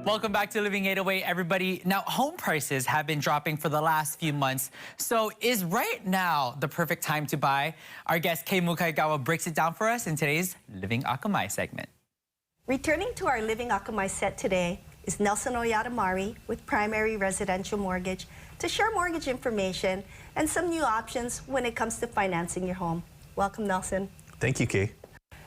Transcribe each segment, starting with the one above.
Welcome back to Living 808, everybody. Now, home prices have been dropping for the last few months. So is right now the perfect time to buy? Our guest, Kay Mukaigawa, breaks it down for us in today's Living Akamai segment. Returning to our Living Akamai set today is Nelson Oyatamari with Primary Residential Mortgage to share mortgage information and some new options when it comes to financing your home. Welcome, Nelson. Thank you, Kay.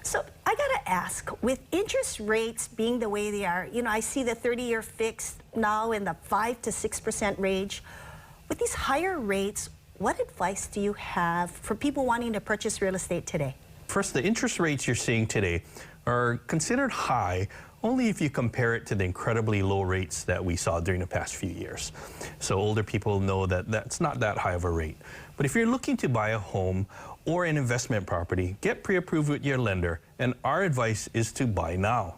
So I gotta ask, with interest rates being the way they are, I see the 30-year fixed now in the 5 to 6% range. With these higher rates, what advice do you have for people wanting to purchase real estate today? First, the interest rates you're seeing today are considered high only if you compare it to the incredibly low rates that we saw during the past few years. So older people know that that's not that high of a rate. But if you're looking to buy a home or an investment property, get pre-approved with your lender, and our advice is to buy now.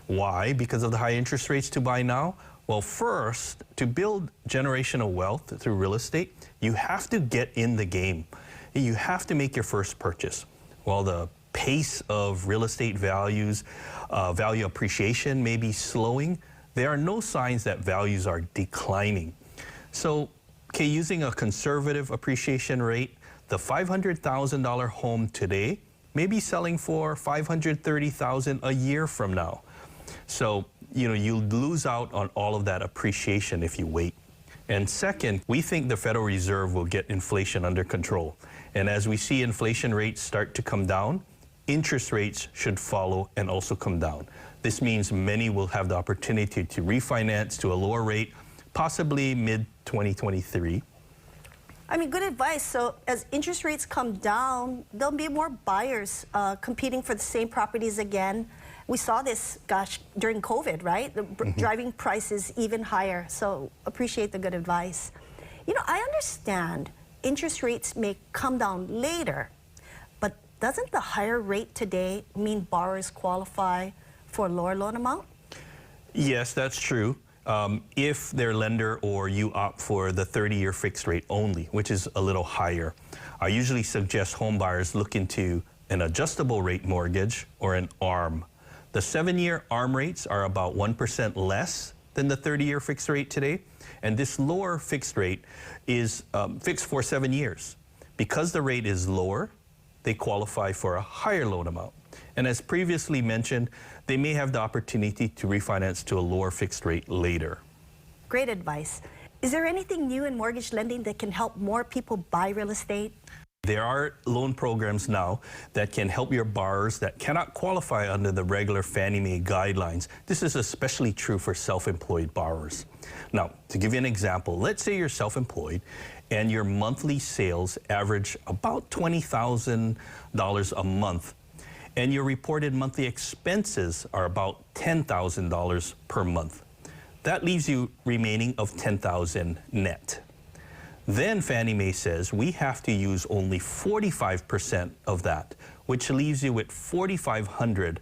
Why? Because of the high interest rates to buy now? Well, first, to build generational wealth through real estate, you have to get in the game. You have to make your first purchase. While the pace of real estate value appreciation may be slowing, there are no signs that values are declining. So, okay, using a conservative appreciation rate, the $500,000 home today may be selling for $530,000 a year from now. So, you'll lose out on all of that appreciation if you wait. And second, we think the Federal Reserve will get inflation under control. And as we see inflation rates start to come down, interest rates should follow and also come down. This means many will have the opportunity to refinance to a lower rate, possibly mid-2023. Good advice. So as interest rates come down, there'll be more buyers competing for the same properties again. We saw this, during COVID, right? Driving prices even higher. So appreciate the good advice. I understand interest rates may come down later, but doesn't the higher rate today mean borrowers qualify for a lower loan amount? Yes, that's true. If their lender or you opt for the 30-year fixed rate only, which is a little higher. I usually suggest home buyers look into an adjustable rate mortgage or an ARM. The 7-year ARM rates are about 1% less than the 30-year fixed rate today, and this lower fixed rate is fixed for 7 years. Because the rate is lower, they qualify for a higher loan amount. And as previously mentioned, they may have the opportunity to refinance to a lower fixed rate later. Great advice. Is there anything new in mortgage lending that can help more people buy real estate? There are loan programs now that can help your borrowers that cannot qualify under the regular Fannie Mae guidelines. This is especially true for self-employed borrowers. Now, to give you an example, let's say you're self-employed and your monthly sales average about $20,000 a month, and your reported monthly expenses are about $10,000 per month. That leaves you remaining of $10,000 net. Then Fannie Mae says we have to use only 45% of that, which leaves you with $4,500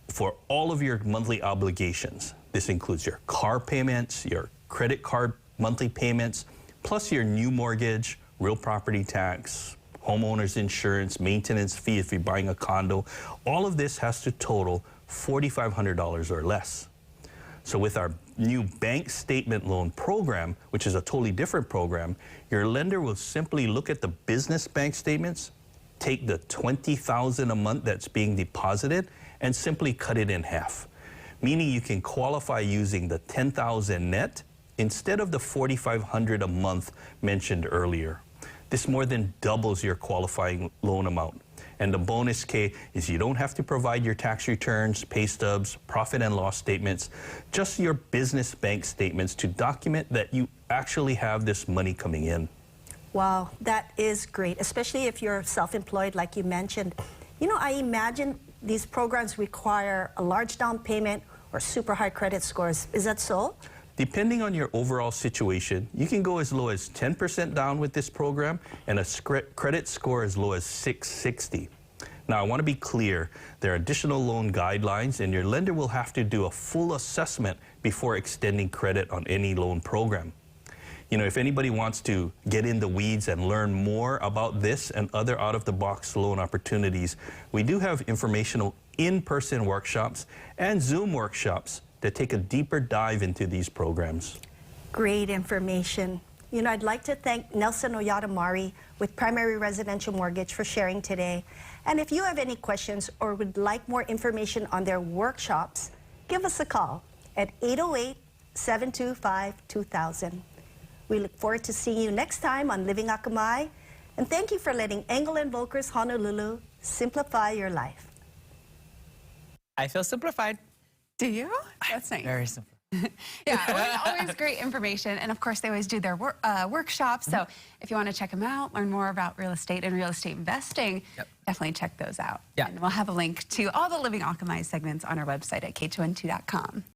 for all of your monthly obligations. This includes your car payments, your credit card monthly payments, plus your new mortgage, real property tax, homeowner's insurance, maintenance fee if you're buying a condo. All of this has to total $4,500 or less. So with our new bank statement loan program, which is a totally different program, your lender will simply look at the business bank statements, take the $20,000 a month that's being deposited, and simply cut it in half. Meaning you can qualify using the $10,000 net instead of the $4,500 a month mentioned earlier. This more than doubles your qualifying loan amount. And the bonus, K, is you don't have to provide your tax returns, pay stubs, profit and loss statements, just your business bank statements to document that you actually have this money coming in. Wow, that is great, especially if you're self-employed like you mentioned. I imagine these programs require a large down payment or super high credit scores. Is that so? Depending on your overall situation, you can go as low as 10% down with this program and a credit score as low as 660. Now, I want to be clear, there are additional loan guidelines and your lender will have to do a full assessment before extending credit on any loan program. If anybody wants to get in the weeds and learn more about this and other out-of-the-box loan opportunities, we do have informational in-person workshops and Zoom workshops to take a deeper dive into these programs. Great information. You know, I'd like to thank Nelson Oyadamari with Primary Residential Mortgage for sharing today. And if you have any questions or would like more information on their workshops, give us a call at 808-725-2000. We look forward to seeing you next time on Living Akamai. And thank you for letting Engel & Volkers Honolulu simplify your life. I feel simplified. Do you? That's nice. Very simple. Yeah, always great information. And of course, they always do their workshops. So if you want to check them out, learn more about real estate and real estate investing, definitely check those out. Yeah. And we'll have a link to all the Living Akamai segments on our website at k2n2.com.